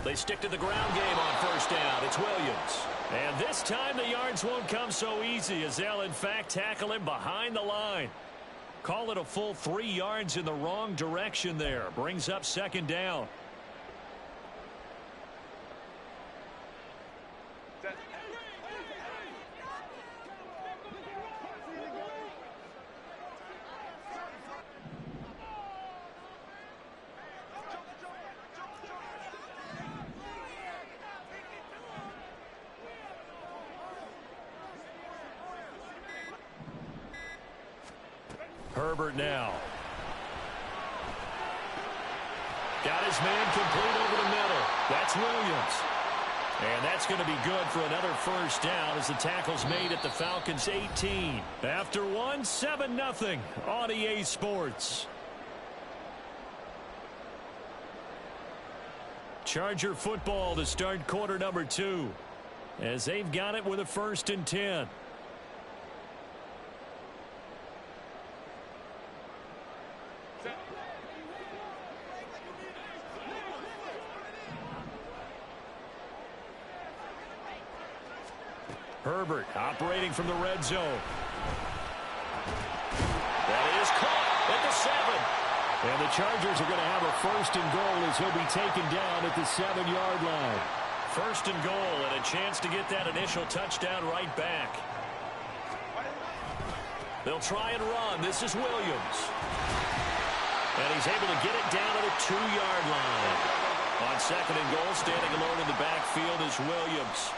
They stick to the ground game on first down. It's Williams. And this time the yards won't come so easy as they'll, in fact, tackle him behind the line. Call it a full 3 yards in the wrong direction there. Brings up second down. Herbert now. Got his man complete over the middle. That's Williams. And that's going to be good for another first down as the tackle's made at the Falcons' 18. After one, 7-0 on EA Sports. Charger football to start quarter number 2 as they've got it with a 1st and 10. Herbert operating from the red zone. That is caught at the 7. And the Chargers are going to have a 1st and goal as he'll be taken down at the 7-yard line. 1st and goal and a chance to get that initial touchdown right back. They'll try and run. This is Williams. And he's able to get it down to the 2-yard line. On 2nd and goal, standing alone in the backfield is Williams.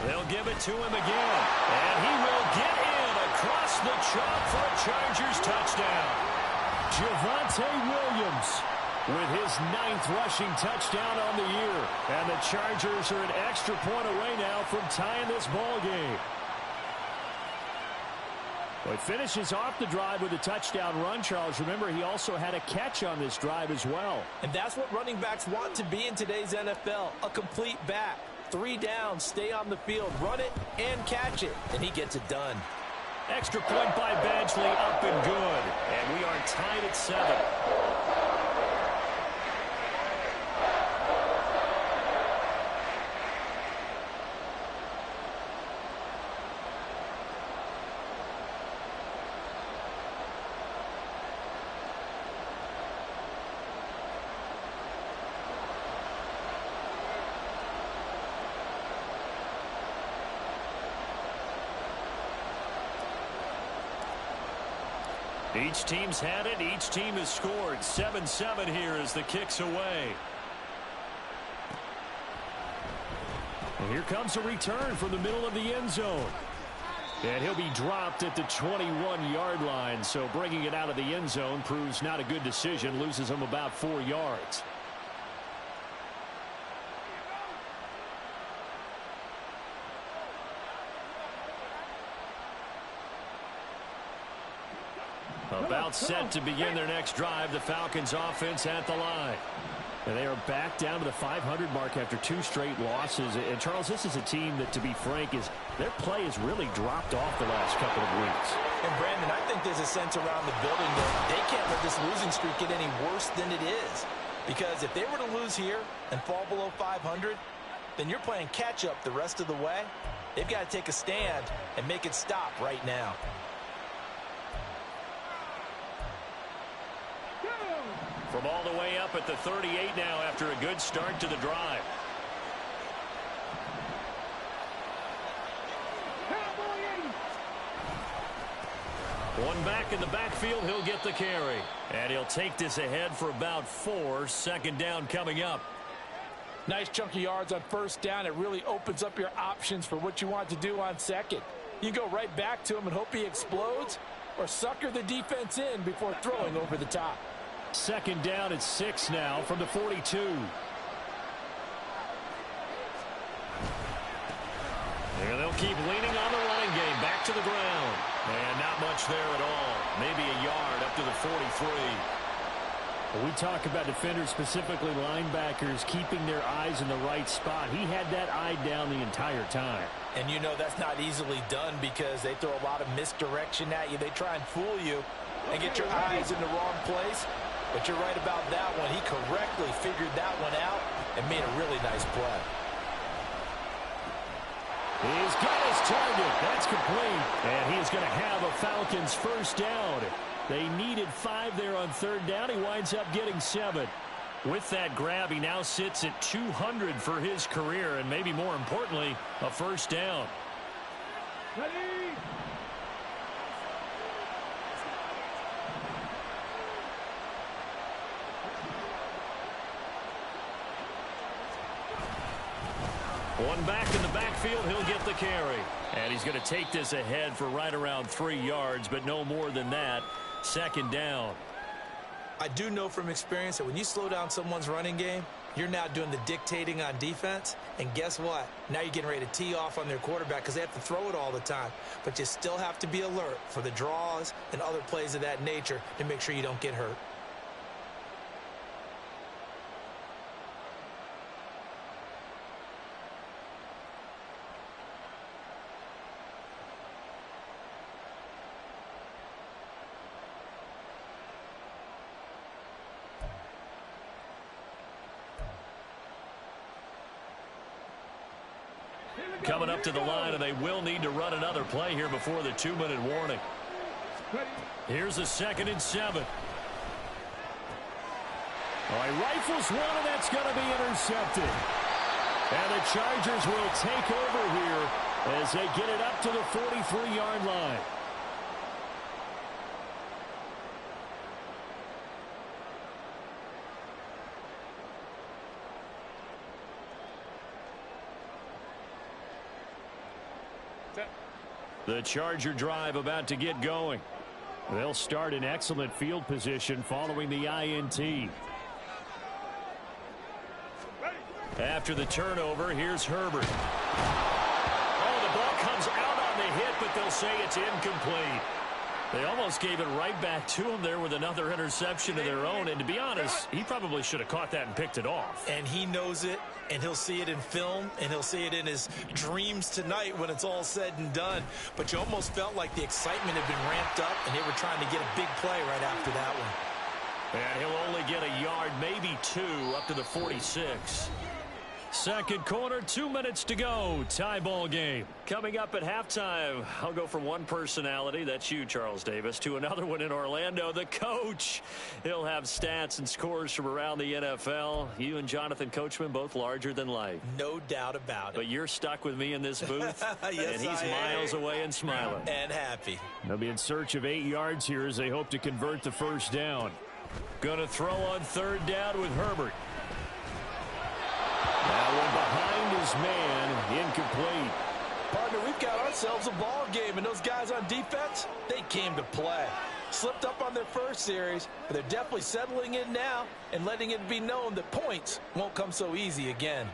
They'll give it to him again. And he will get in across the chalk for a Chargers touchdown. Javonte Williams with his 9th rushing touchdown on the year. And the Chargers are an extra point away now from tying this ball game. Well, he finishes off the drive with a touchdown run, Charles. Remember, he also had a catch on this drive as well. And that's what running backs want to be in today's NFL, a complete back. 3 down, stay on the field, run it, and catch it. And he gets it done. Extra point by Badgley, up and good. And we are tied at 7. Each team's had it. Each team has scored. 7-7 here as the kick's away. And here comes a return from the middle of the end zone. And he'll be dropped at the 21-yard line. So bringing it out of the end zone proves not a good decision. Loses him about 4 yards. About set to begin their next drive. The Falcons offense at the line. And they are back down to the 500 mark after 2 straight losses. And, Charles, this is a team that, to be frank, their play has really dropped off the last couple of weeks. And, Brandon, I think there's a sense around the building that they can't let this losing streak get any worse than it is. Because if they were to lose here and fall below 500, then you're playing catch-up the rest of the way. They've got to take a stand and make it stop right now. From all the way up at the 38 now after a good start to the drive. One back in the backfield, he'll get the carry. And he'll take this ahead for about 4. 2nd down coming up. Nice chunky yards on 1st down. It really opens up your options for what you want to do on 2nd. You go right back to him and hope he explodes, or sucker the defense in before throwing over the top. 2nd down at 6 now from the 42. And they'll keep leaning on the running game. Back to the ground. And not much there at all. Maybe a yard up to the 43. We talk about defenders, specifically linebackers, keeping their eyes in the right spot. He had that eye down the entire time. And you know that's not easily done because they throw a lot of misdirection at you. They try and fool you and get your eyes in the wrong place. But you're right about that one. He correctly figured that one out and made a really nice play. He's got his target. That's complete. And he's going to have a Falcons first down. They needed 5 there on third down. He winds up getting 7. With that grab, he now sits at 200 for his career, and maybe more importantly, a first down. Ready? One back in the backfield, he'll get the carry. And he's going to take this ahead for right around 3 yards, but no more than that. Second down. I do know from experience that when you slow down someone's running game, you're now doing the dictating on defense. And guess what? Now you're getting ready to tee off on their quarterback because they have to throw it all the time. But you still have to be alert for the draws and other plays of that nature to make sure you don't get hurt. Coming up to the line, and they will need to run another play here before the 2-minute warning. Here's a 2nd and 7. All right, rifles one, and that's going to be intercepted. And the Chargers will take over here as they get it up to the 43-yard line. The Charger drive about to get going. They'll start in excellent field position following the INT. After the turnover, here's Herbert. Oh, the ball comes out on the hit, but they'll say it's incomplete. They almost gave it right back to him there with another interception of their own. And to be honest, he probably should have caught that and picked it off. And he knows it, and he'll see it in film, and he'll see it in his dreams tonight when it's all said and done. But you almost felt like the excitement had been ramped up, and they were trying to get a big play right after that one. And he'll only get a yard, maybe 2, up to the 46. Second quarter, 2 minutes to go. Tie ball game. Coming up at halftime, I'll go from one personality, that's you, Charles Davis, to another one in Orlando, the coach. He'll have stats and scores from around the NFL. You and Jonathan Coachman, both larger than life. No doubt about it. But you're stuck with me in this booth, yes, and he's miles away and smiling. And happy. They'll be in search of 8 yards here as they hope to convert the first down. Going to throw on third down with Herbert. That one behind his man, incomplete. Partner, we've got ourselves a ball game, and those guys on defense, they came to play. Slipped up on their first series, but they're definitely settling in now and letting it be known that points won't come so easy again.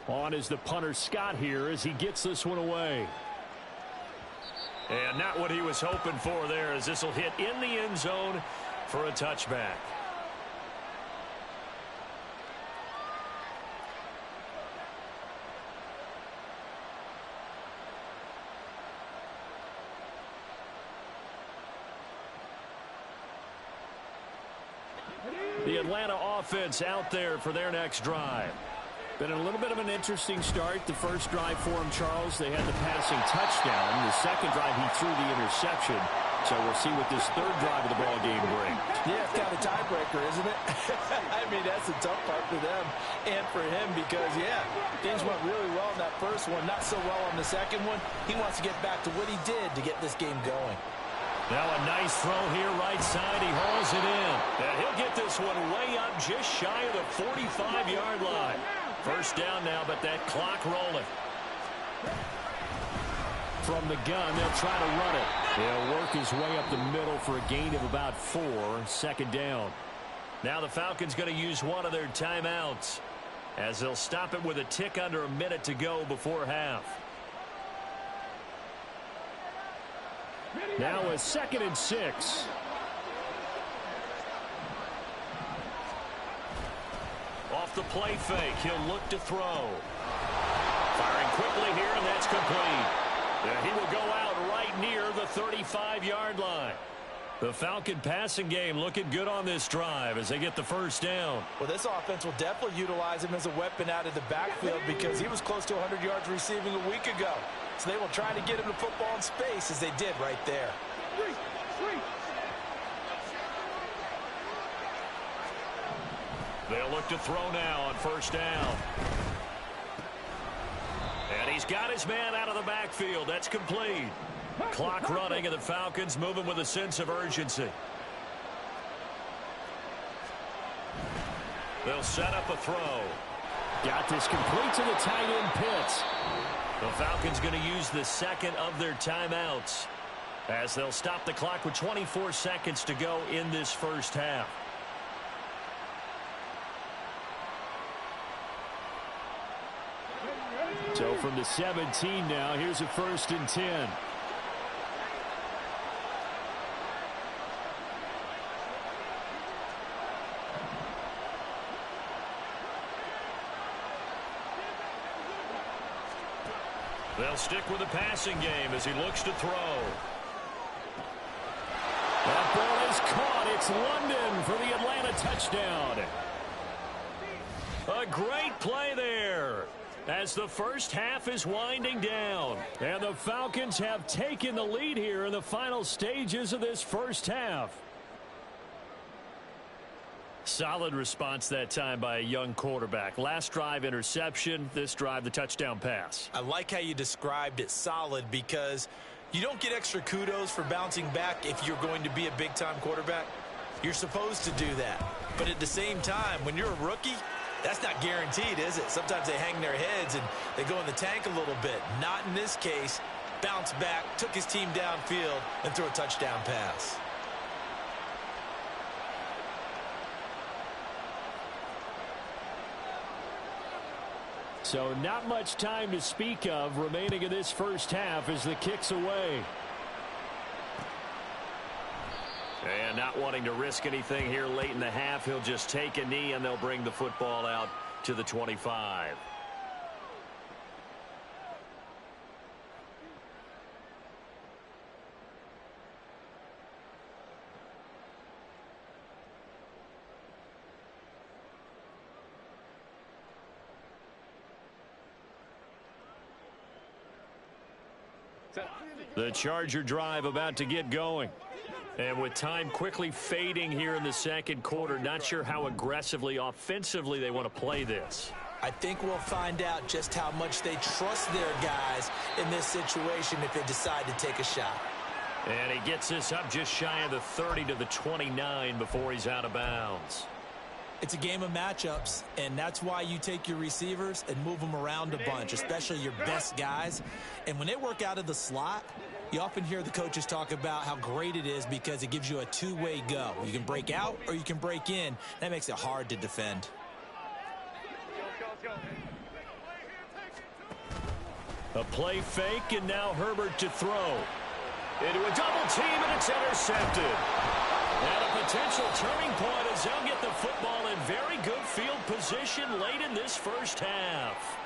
On is the punter Scott here as he gets this one away. And not what he was hoping for there, as this will hit in the end zone for a touchback. The Atlanta offense out there for their next drive. Been a little bit of an interesting start. The first drive for him, Charles, they had the passing touchdown. The second drive, he threw the interception. So we'll see what this third drive of the ball game brings. Yeah, it's kind of a tiebreaker, isn't it? I mean, that's the tough part for them and for him because, yeah, things went really well in that first one, not so well on the second one. He wants to get back to what he did to get this game going. Now a nice throw here, right side. He hauls it in. And he'll get this one way up just shy of the 45-yard line. First down now, but that clock rolling. From the gun, they'll try to run it. He'll work his way up the middle for a gain of about 4. Second down. Now the Falcons going to use one of their timeouts as they'll stop it with a tick under a minute to go before half. Now a 2nd and 6. Off the play fake, he'll look to throw. Firing quickly here, and that's complete. And he will go out right near the 35-yard line. The Falcon passing game looking good on this drive as they get the first down. Well, this offense will definitely utilize him as a weapon out of the backfield because he was close to 100 yards receiving a week ago. So they will try to get him the football in space as they did right there. They'll look to throw now on first down. And he's got his man out of the backfield. That's complete. Clock running, and the Falcons moving with a sense of urgency. They'll set up a throw. Got this complete to the tight end Pitts. The Falcons going to use the second of their timeouts as they'll stop the clock with 24 seconds to go in this first half. So from the 17 now, here's a 1st and 10. They'll stick with the passing game as he looks to throw. That ball is caught. It's London for the Atlanta touchdown. A great play there as the first half is winding down. And the Falcons have taken the lead here in the final stages of this first half. Solid response that time by a young quarterback. Last drive, interception. This drive, the touchdown pass. I like how you described it, solid, because you don't get extra kudos for bouncing back if you're going to be a big-time quarterback. You're supposed to do that. But at the same time, when you're a rookie, that's not guaranteed, is it? Sometimes they hang their heads and they go in the tank a little bit. Not in this case. Bounced back, took his team downfield, and threw a touchdown pass. So not much time to speak of remaining in this first half as the kick's away. And not wanting to risk anything here late in the half, he'll just take a knee and they'll bring the football out to the 25. The Charger drive about to get going. And with time quickly fading here in the second quarter, not sure how aggressively, offensively they want to play this. I think we'll find out just how much they trust their guys in this situation if they decide to take a shot. And he gets this up just shy of the 30 to the 29 before he's out of bounds. It's a game of matchups, and that's why you take your receivers and move them around a bunch, especially your best guys. And when they work out of the slot, you often hear the coaches talk about how great it is because it gives you a two-way go. You can break out or you can break in. That makes it hard to defend. A play fake, and now Herbert to throw. Into a double team, and it's intercepted. And a potential turning point as they'll get the football in very good field position late in this first half.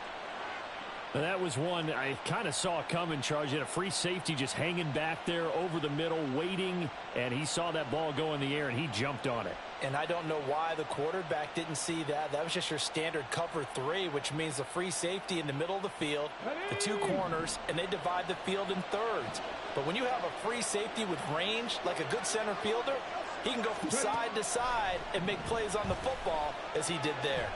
And that was one I kind of saw coming, Charge. He had a free safety just hanging back there over the middle, waiting, and he saw that ball go in the air, and he jumped on it. And I don't know why the quarterback didn't see that. That was just your standard cover three, which means the free safety in the middle of the field, the two corners, and they divide the field in thirds. But when you have a free safety with range, like a good center fielder, he can go from side to side and make plays on the football as he did there.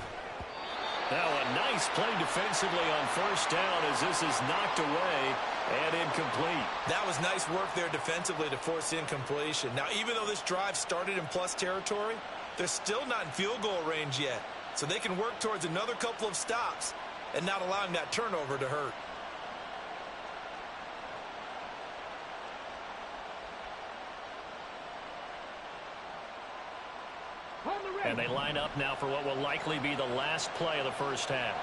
Now a nice play defensively on first down as this is knocked away and incomplete. That was nice work there defensively to force incompletion. Now, even though this drive started in plus territory, they're still not in field goal range yet. So they can work towards another couple of stops and not allowing that turnover to hurt. On the And they line up now for what will likely be the last play of the first half.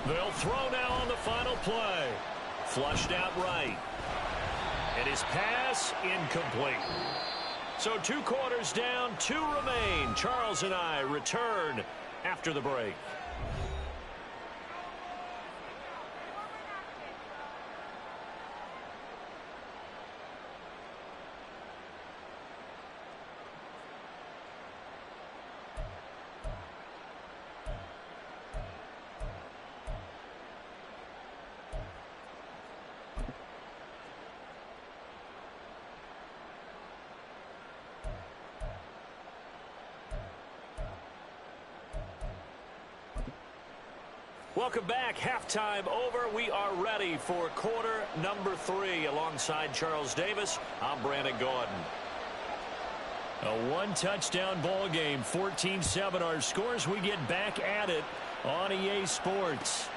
They'll throw now on the final play. Flushed out right. And his pass incomplete. So 2 quarters down, 2 remain. Charles and I return after the break. Welcome back. Halftime over. We are ready for quarter number 3. Alongside Charles Davis, I'm Brandon Gordon. A 1-touchdown ball game, 14-7 our scores. We get back at it on EA Sports.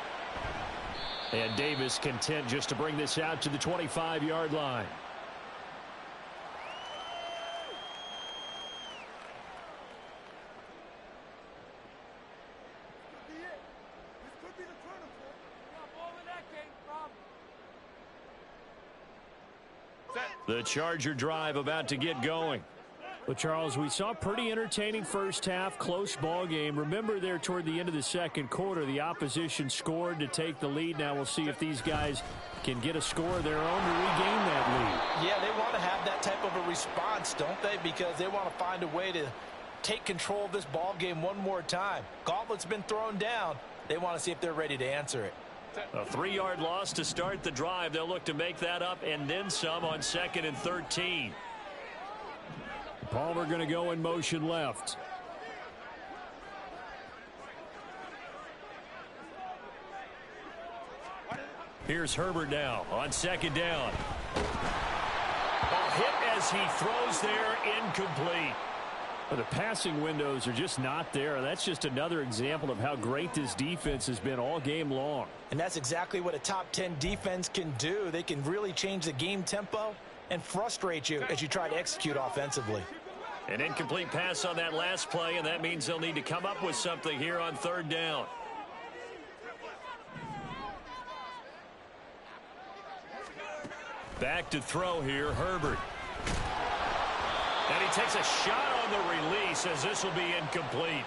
And Davis content just to bring this out to the 25-yard line. The Charger drive about to get going. Well, Charles, we saw a pretty entertaining first half, close ball game. Remember there toward the end of the second quarter, the opposition scored to take the lead. Now we'll see if these guys can get a score of their own to regain that lead. Yeah, they want to have that type of a response, don't they? Because they want to find a way to take control of this ball game one more time. Gauntlet's been thrown down. They want to see if they're ready to answer it. A 3-yard loss to start the drive. They'll look to make that up and then some on 2nd and 13. Palmer going to go in motion left. Here's Herbert now on 2nd down. Ball hit as he throws there, incomplete. But the passing windows are just not there. That's just another example of how great this defense has been all game long. And that's exactly what a top 10 defense can do. They can really change the game tempo and frustrate you as you try to execute offensively. An incomplete pass on that last play, and that means they'll need to come up with something here on 3rd down. Back to throw here, Herbert. And he takes a shot on the release as this will be incomplete.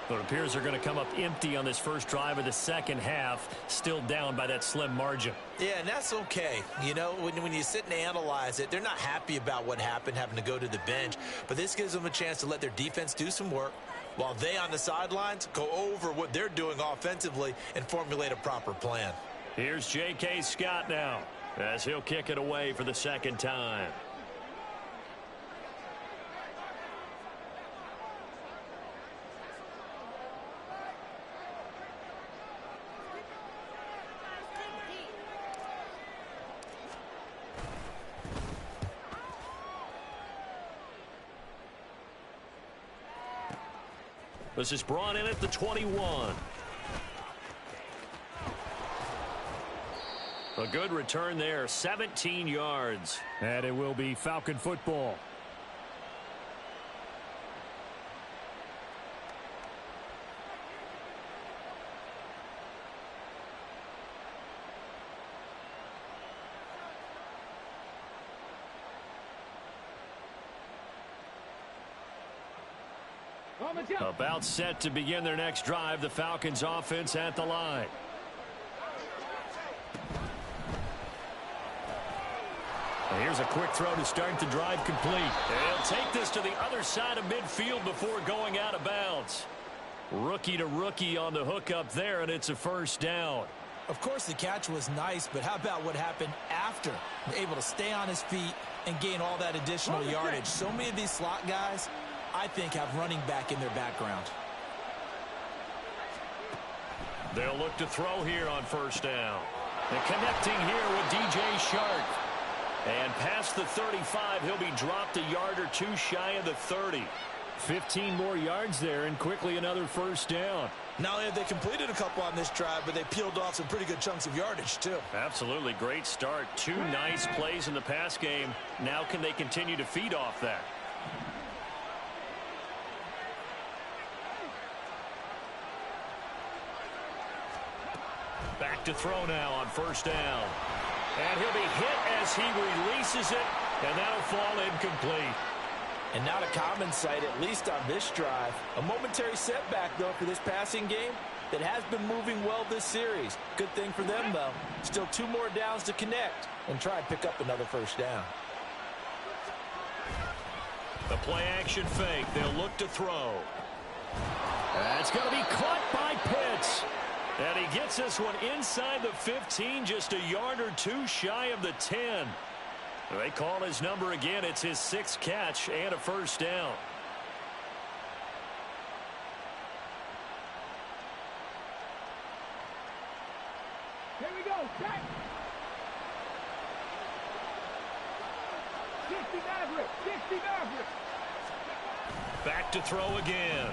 But it appears they're going to come up empty on this first drive of the second half, still down by that slim margin. Yeah, and that's okay. You know, when you sit and analyze it, they're not happy about what happened, having to go to the bench. But this gives them a chance to let their defense do some work while they on the sidelines go over what they're doing offensively and formulate a proper plan. Here's J.K. Scott now as he'll kick it away for the second time. This is brought in at the 21. A good return there, 17 yards. And it will be Falcon football. About set to begin their next drive. The Falcons offense at the line. And here's a quick throw to start the drive complete. They'll take this to the other side of midfield before going out of bounds. Rookie to rookie on the hookup there, and it's a first down. Of course, the catch was nice, but how about what happened after? Able to stay on his feet and gain all that additional yardage. So many of these slot guys, I think, have running back in their background. They'll look to throw here on first down. And connecting here with DJ Shark. And past the 35, he'll be dropped a yard or two shy of the 30. 15 more yards there, and quickly another first down. Not only have they completed a couple on this drive, but they peeled off some pretty good chunks of yardage, too. Absolutely. Great start. 2 nice plays in the pass game. Now can they continue to feed off that? Back to throw now on first down. And he'll be hit as he releases it, and that'll fall incomplete. And not a common sight, at least on this drive. A momentary setback, though, for this passing game that has been moving well this series. Good thing for them, though. Still 2 more downs to connect and try and pick up another first down. The play action fake. They'll look to throw. That's going to be caught by Pitts. And he gets this one inside the 15, just a yard or 2 shy of the 10. They call his number again. It's his 6th catch and a first down. Here we go. Check. 60 Maverick. 60 Maverick. Back to throw again.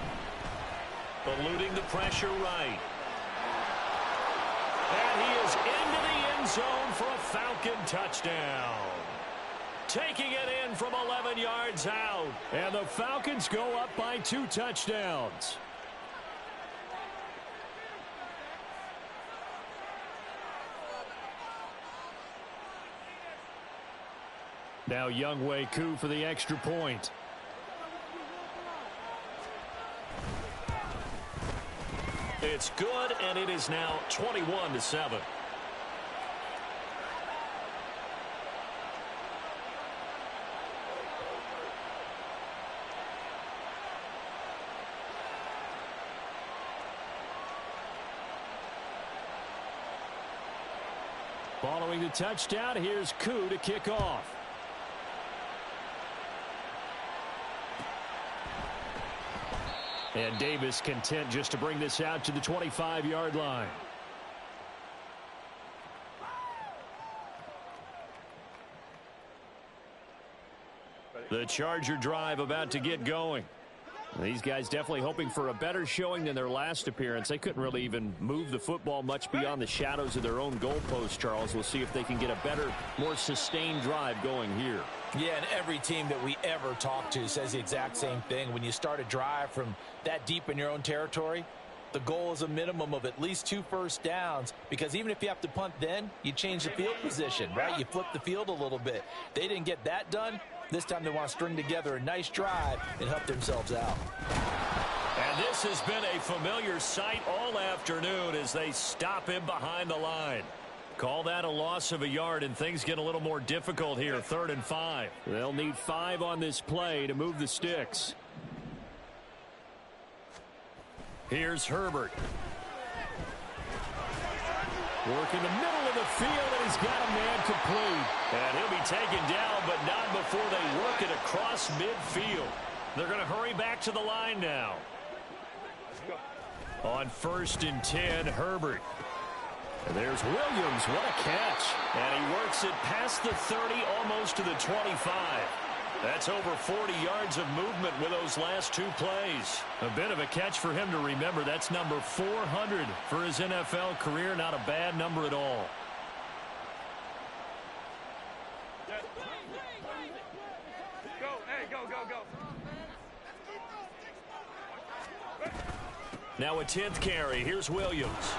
Eluding the pressure right. And he is into the end zone for a Falcon touchdown. Taking it in from 11 yards out. And the Falcons go up by 2 touchdowns. Now Younghoe Koo for the extra point. It's good, and it is now 21-7. Following the touchdown, here's Koo to kick off. And Davis content just to bring this out to the 25-yard line. The Charger drive about to get going. These guys definitely hoping for a better showing than their last appearance. They couldn't really even move the football much beyond the shadows of their own goalpost, Charles. We'll see if they can get a better, more sustained drive going here. Yeah, and every team that we ever talk to says the exact same thing. When you start a drive from that deep in your own territory, the goal is a minimum of at least 2 first downs, because even if you have to punt then, you change the field position, right? You flip the field a little bit. They didn't get that done. This time they want to string together a nice drive and help themselves out. And this has been a familiar sight all afternoon as they stop him behind the line. Call that a loss of a yard, and things get a little more difficult here. 3rd and 5. They'll need 5 on this play to move the sticks. Here's Herbert. Working the middle of the field, and he's got a man complete. And he'll be taken down, but not before they work it across midfield. They're going to hurry back to the line now. On 1st and 10, Herbert. And there's Williams. What a catch. And he works it past the 30, almost to the 25. That's over 40 yards of movement with those last 2 plays. A bit of a catch for him to remember. That's number 400 for his NFL career. Not a bad number at all. Go, hey, go, go, go. Now a 10th carry. Here's Williams.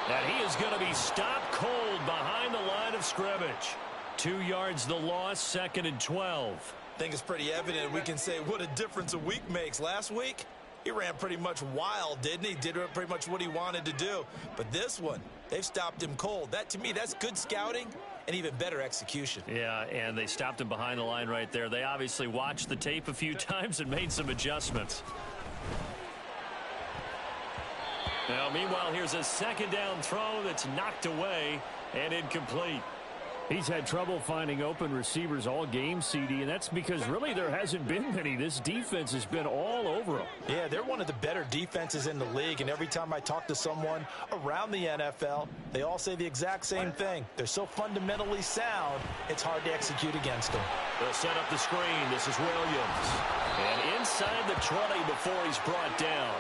And he is going to be stopped cold behind the line of scrimmage. 2 yards the loss, 2nd and 12. I think it's pretty evident. We can say what a difference a week makes. Last week, he ran pretty much wild, didn't he? Did pretty much what he wanted to do. But this one, they've stopped him cold. That, to me, that's good scouting and even better execution. Yeah, and they stopped him behind the line right there. They obviously watched the tape a few times and made some adjustments. Now, meanwhile, here's a 2nd down throw that's knocked away and incomplete. He's had trouble finding open receivers all game, CD, and that's because really there hasn't been many. This defense has been all over them. Yeah, they're one of the better defenses in the league, and every time I talk to someone around the NFL, they all say the exact same thing. They're so fundamentally sound, it's hard to execute against them. They'll set up the screen. This is Williams. And inside the 20 before he's brought down.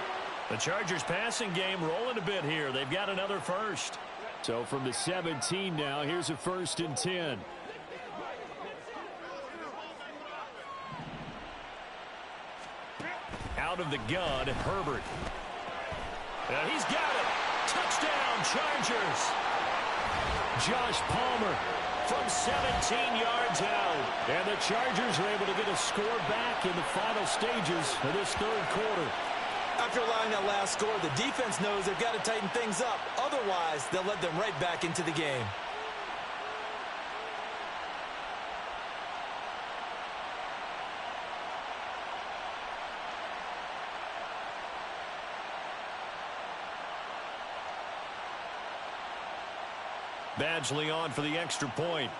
The Chargers passing game rolling a bit here. They've got another first. So from the 17 now, here's a 1st and 10. Out of the gun, Herbert. And he's got it. Touchdown, Chargers. Josh Palmer from 17 yards out. And the Chargers are able to get a score back in the final stages of this third quarter. After allowing that last score, the defense knows they've got to tighten things up. Otherwise, they'll let them right back into the game. Badgley on for the extra point.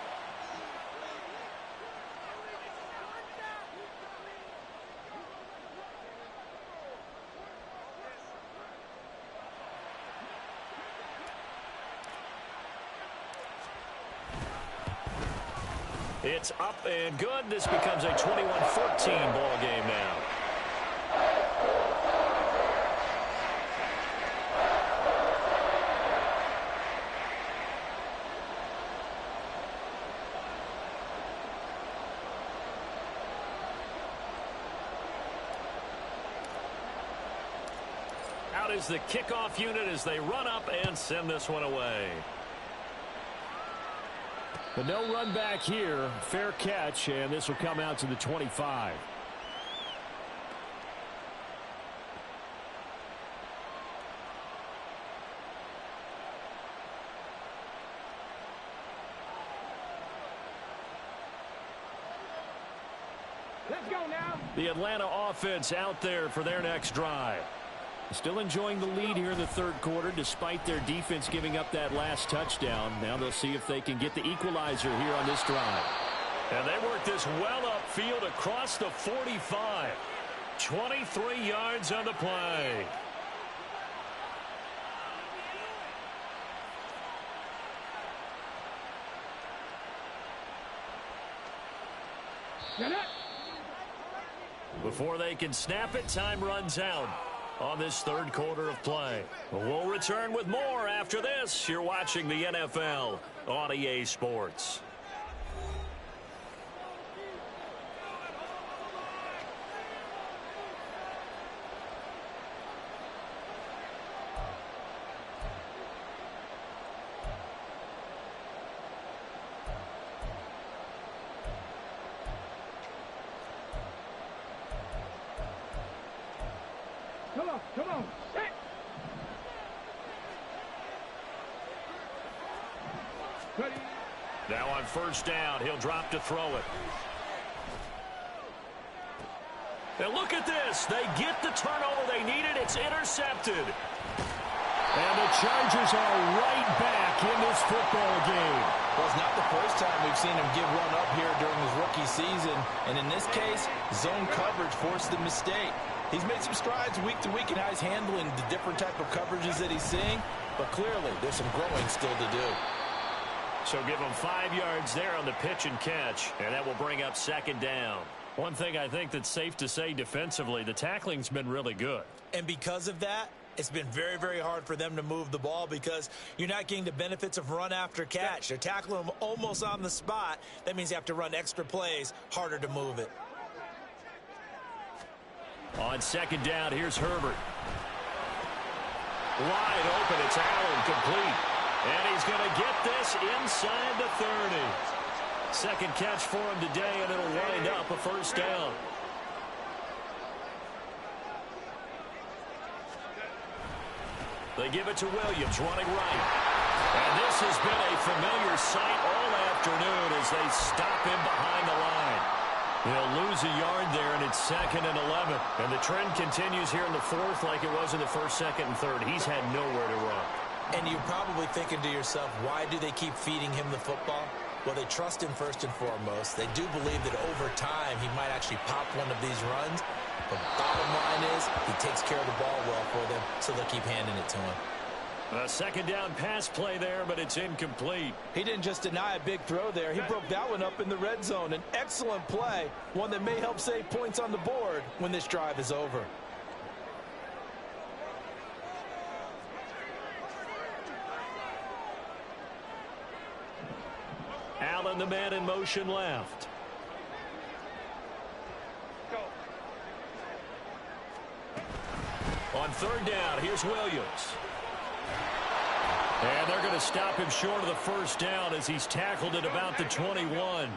It's up and good. This becomes a 21-14 ball game now. Out is the kickoff unit as they run up and send this one away. But no run back here. Fair catch, and this will come out to the 25. Let's go now. The Atlanta offense out there for their next drive. Still enjoying the lead here in the third quarter despite their defense giving up that last touchdown. Now they'll see if they can get the equalizer here on this drive. And they work this well upfield across the 45. 23 yards on the play. Get it. Before they can snap it, time runs out on this third quarter of play. We'll return with more after this. You're watching the NFL on EA Sports. Come on, set. Ready. Now on first down, he'll drop to throw it. And look at this. They get the turnover they needed. It's intercepted. And the Chargers are right back in this football game. Well, it's not the first time we've seen him give run up here during his rookie season. And in this case, zone coverage forced the mistake. He's made some strides week to week in how he's handling the different type of coverages that he's seeing. But clearly, there's some growing still to do. So give him 5 yards there on the pitch and catch. And that will bring up second down. One thing I think that's safe to say defensively, the tackling's been really good. And because of that, it's been very, very hard for them to move the ball because you're not getting the benefits of run after catch. They're tackling them almost on the spot. That means you have to run extra plays, harder to move it. On second down, here's Herbert. Wide open, it's Allen, complete. And he's going to get this inside the 30. Second catch for him today, and it'll wind up a first down. They give it to Williams, running right. And this has been a familiar sight all afternoon as they stop him behind the line. They'll lose a yard there, and it's 2nd and 11. And the trend continues here in the fourth like it was in the first, second, and third. He's had nowhere to run. And you're probably thinking to yourself, why do they keep feeding him the football? Well, they trust him first and foremost. They do believe that over time he might actually pop one of these runs. But bottom line is he takes care of the ball well for them, so they'll keep handing it to him. A second down pass play there, but it's incomplete. He didn't just deny a big throw there. He broke that one up in the red zone. An excellent play, one that may help save points on the board when this drive is over. Allen, the man in motion left. Go. On third down, here's Williams. And they're going to stop him short of the first down as he's tackled at about the 21.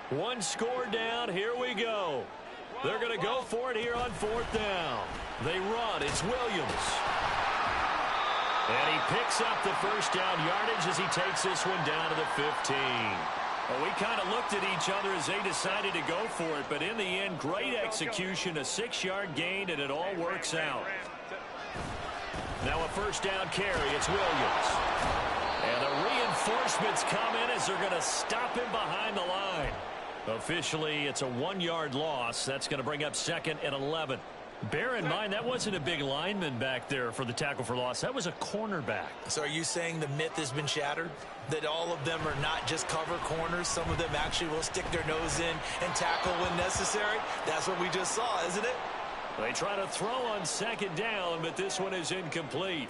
One score down. Here we go. They're going to go for it here on fourth down. They run. It's Williams. And he picks up the first down yardage as he takes this one down to the 15. Well, we kind of looked at each other as they decided to go for it, but in the end, great execution, a 6-yard gain, and it all works out. Now a first down carry. It's Williams. And the reinforcements come in as they're going to stop him behind the line. Officially, it's a 1-yard loss. That's going to bring up 2nd and 11. Bear in mind, that wasn't a big lineman back there for the tackle for loss. That was a cornerback. So are you saying the myth has been shattered? That all of them are not just cover corners? Some of them actually will stick their nose in and tackle when necessary? That's what we just saw, isn't it? They try to throw on 2nd down, but this one is incomplete.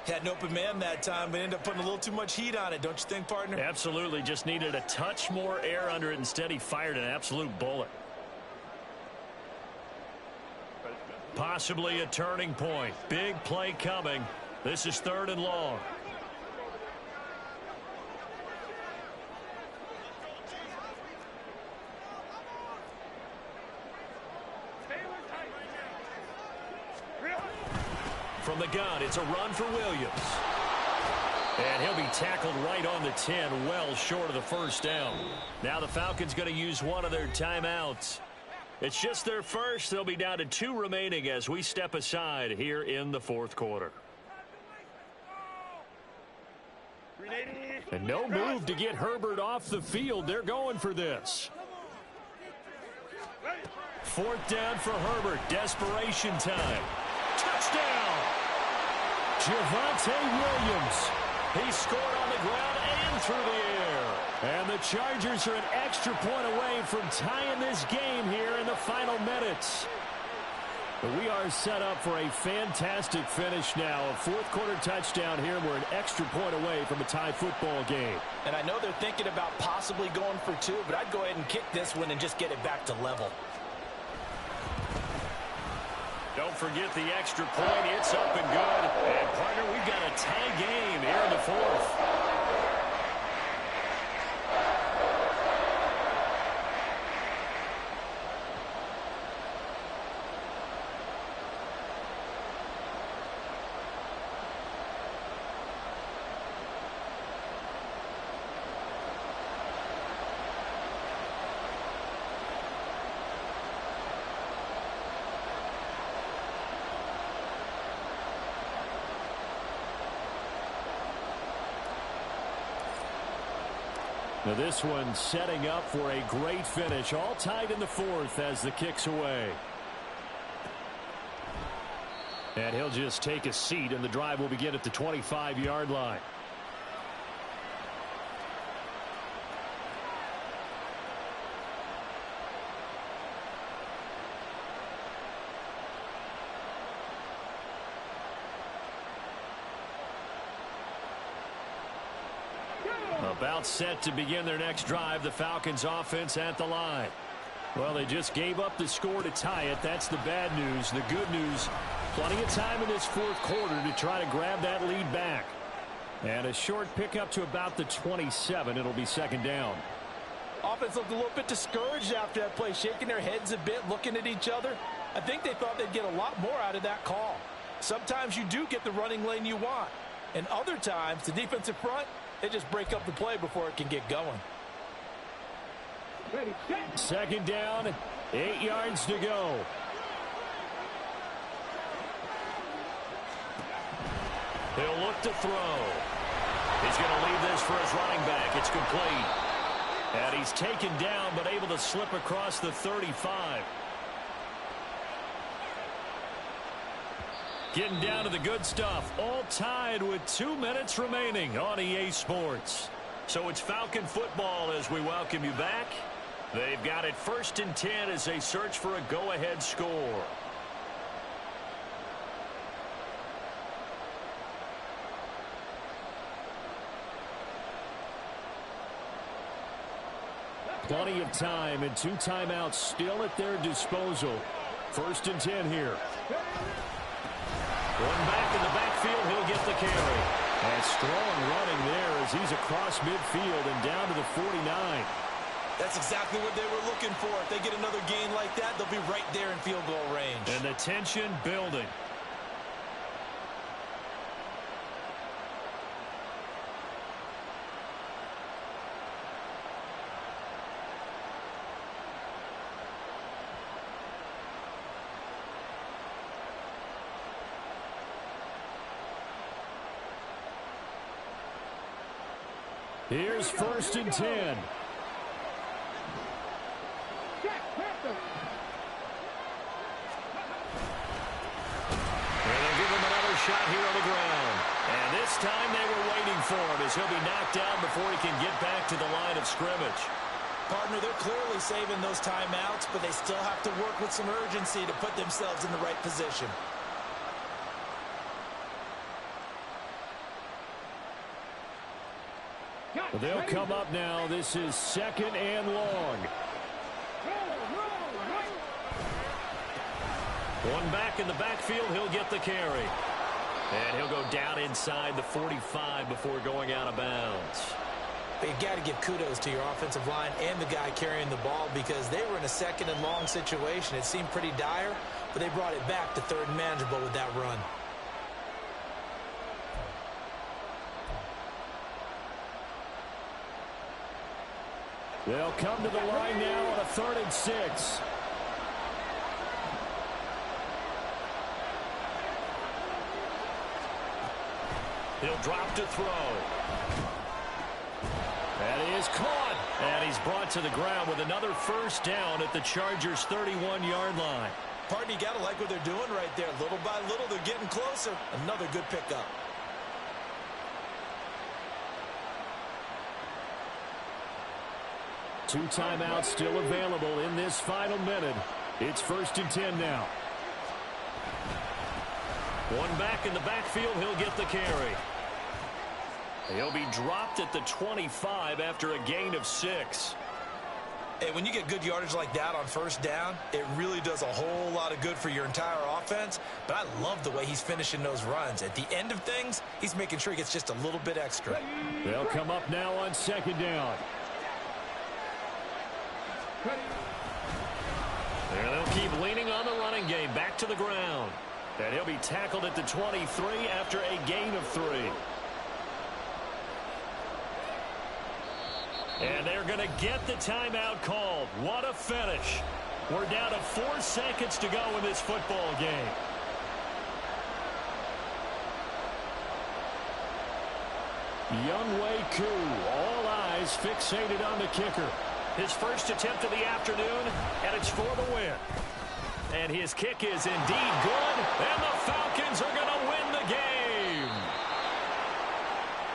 Had an open man that time, but ended up putting a little too much heat on it, don't you think, partner? Absolutely. Just needed a touch more air under it. Instead, he fired an absolute bullet. Possibly a turning point. Big play coming. This is 3rd and long. From the gun, it's a run for Williams. And he'll be tackled right on the 10, well short of the first down. Now the Falcons going to use one of their timeouts. It's just their first. They'll be down to 2 remaining as we step aside here in the 4th quarter. And no move to get Herbert off the field. They're going for this. 4th down for Herbert. Desperation time. Touchdown! Javonte Williams. He scored on the ground and through the air. And the Chargers are an extra point away from tying this game here in the final minutes. But we are set up for a fantastic finish now. A 4th quarter touchdown here. We're an extra point away from a tie football game. And I know they're thinking about possibly going for 2, but I'd go ahead and kick this one and just get it back to level. Don't forget the extra point. It's up and good. And, partner, we've got a tie game here in the 4th. Now this one setting up for a great finish. All tied in the 4th as the kick's away. And he'll just take a seat, and the drive will begin at the 25-yard line. About set to begin their next drive. The Falcons offense at the line. Well, they just gave up the score to tie it. That's the bad news. The good news, plenty of time in this 4th quarter to try to grab that lead back. And a short pickup to about the 27. It'll be 2nd down. Offense looked a little bit discouraged after that play, shaking their heads a bit, looking at each other. I think they thought they'd get a lot more out of that call. Sometimes you do get the running lane you want. And other times, the defensive front, they just break up the play before it can get going. 2nd down, 8 yards to go. He'll look to throw. He's going to leave this for his running back. It's complete. And he's taken down but able to slip across the 35. Getting down to the good stuff. All tied with 2 minutes remaining on EA Sports. So it's Falcon football as we welcome you back. They've got it 1st and 10 as they search for a go-ahead score. Plenty of time and 2 timeouts still at their disposal. 1st and 10 here. One back in the backfield, he'll get the carry. And strong running there as he's across midfield and down to the 49. That's exactly what they were looking for. If they get another gain like that, they'll be right there in field goal range. And the tension building. Here's 1st and 10. Shot here on the ground. And this time they were waiting for him as he'll be knocked down before he can get back to the line of scrimmage. Partner, they're clearly saving those timeouts, but they still have to work with some urgency to put themselves in the right position. They'll come up now. This is 2nd and long. One back in the backfield, he'll get the carry. And he'll go down inside the 45 before going out of bounds. But you've got to give kudos to your offensive line and the guy carrying the ball because they were in a 2nd and long situation. It seemed pretty dire, but they brought it back to 3rd and manageable with that run. They'll come to the line now on a 3rd and 6. He'll drop to throw. That is caught. And he's brought to the ground with another 1st down at the Chargers' 31-yard line. Partner, you got to like what they're doing right there. Little by little, they're getting closer. Another good pickup. Two timeouts still available in this final minute. It's 1st and 10 now. One back in the backfield, he'll get the carry. He'll be dropped at the 25 after a gain of 6. Hey, when you get good yardage like that on 1st down, it really does a whole lot of good for your entire offense. But I love the way he's finishing those runs. At the end of things, he's making sure he gets just a little bit extra. They'll come up now on 2nd down. There they'll keep leaning on the running game. Back to the ground. And he'll be tackled at the 23 after a gain of 3. And they're going to get the timeout called. What a finish. We're down to 4 seconds to go in this football game. Younghoe Koo, all eyes fixated on the kicker. His first attempt of the afternoon, and it's for the win. And his kick is indeed good, and the Falcons are going to win the game.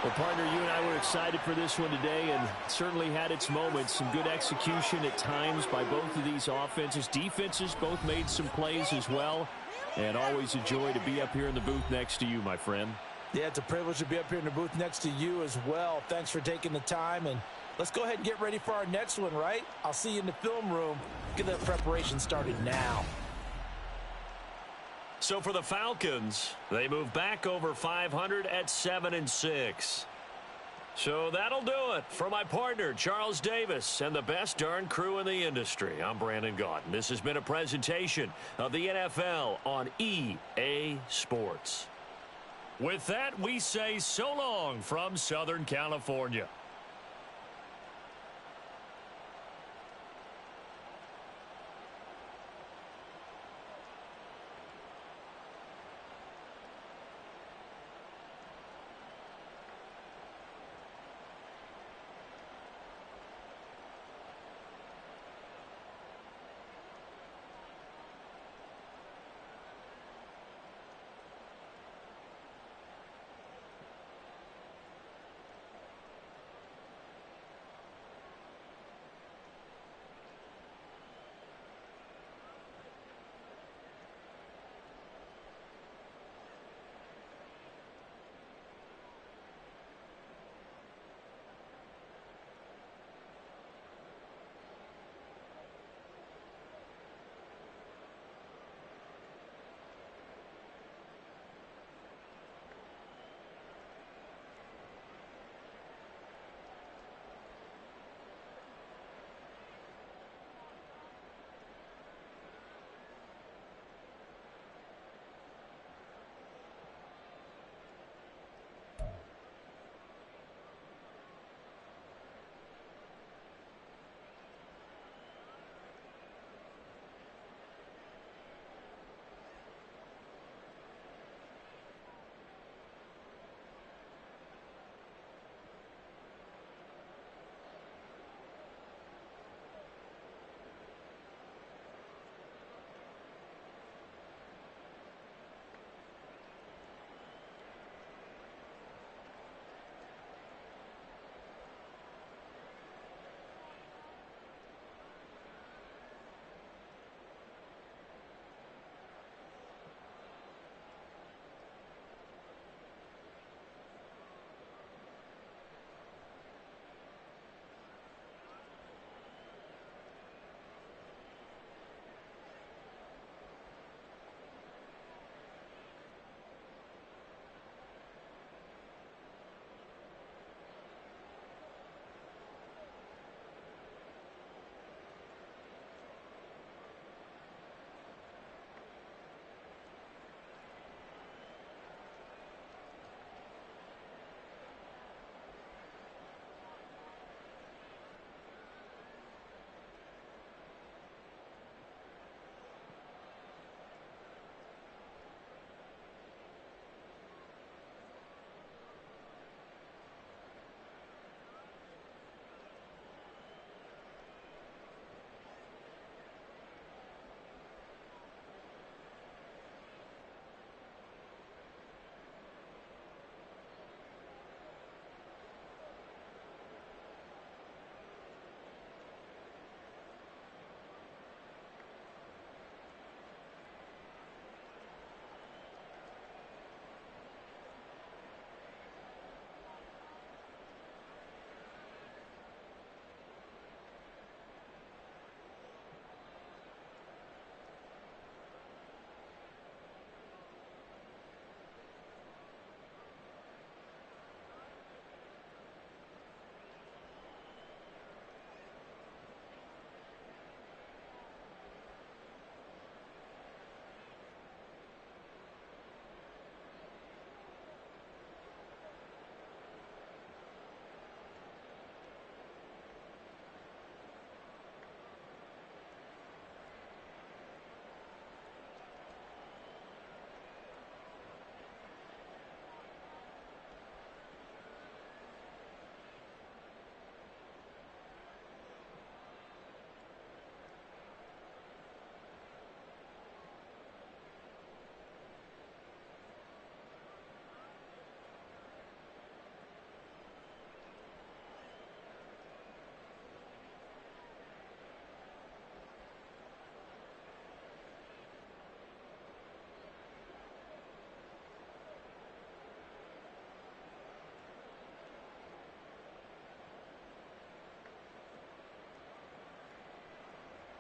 Well, partner, you and I were excited for this one today, and certainly had its moments. Some good execution at times by both of these offenses. Defenses both made some plays as well, and always a joy to be up here in the booth next to you, my friend. Yeah, it's a privilege to be up here in the booth next to you as well. Thanks for taking the time, and let's go ahead and get ready for our next one, right? I'll see you in the film room. Get that preparation started now. So for the Falcons, they move back over 500 at 7-6. So that'll do it for my partner, Charles Davis, and the best darn crew in the industry. I'm Brandon Gaudin. This has been a presentation of the NFL on EA Sports. With that, we say so long from Southern California.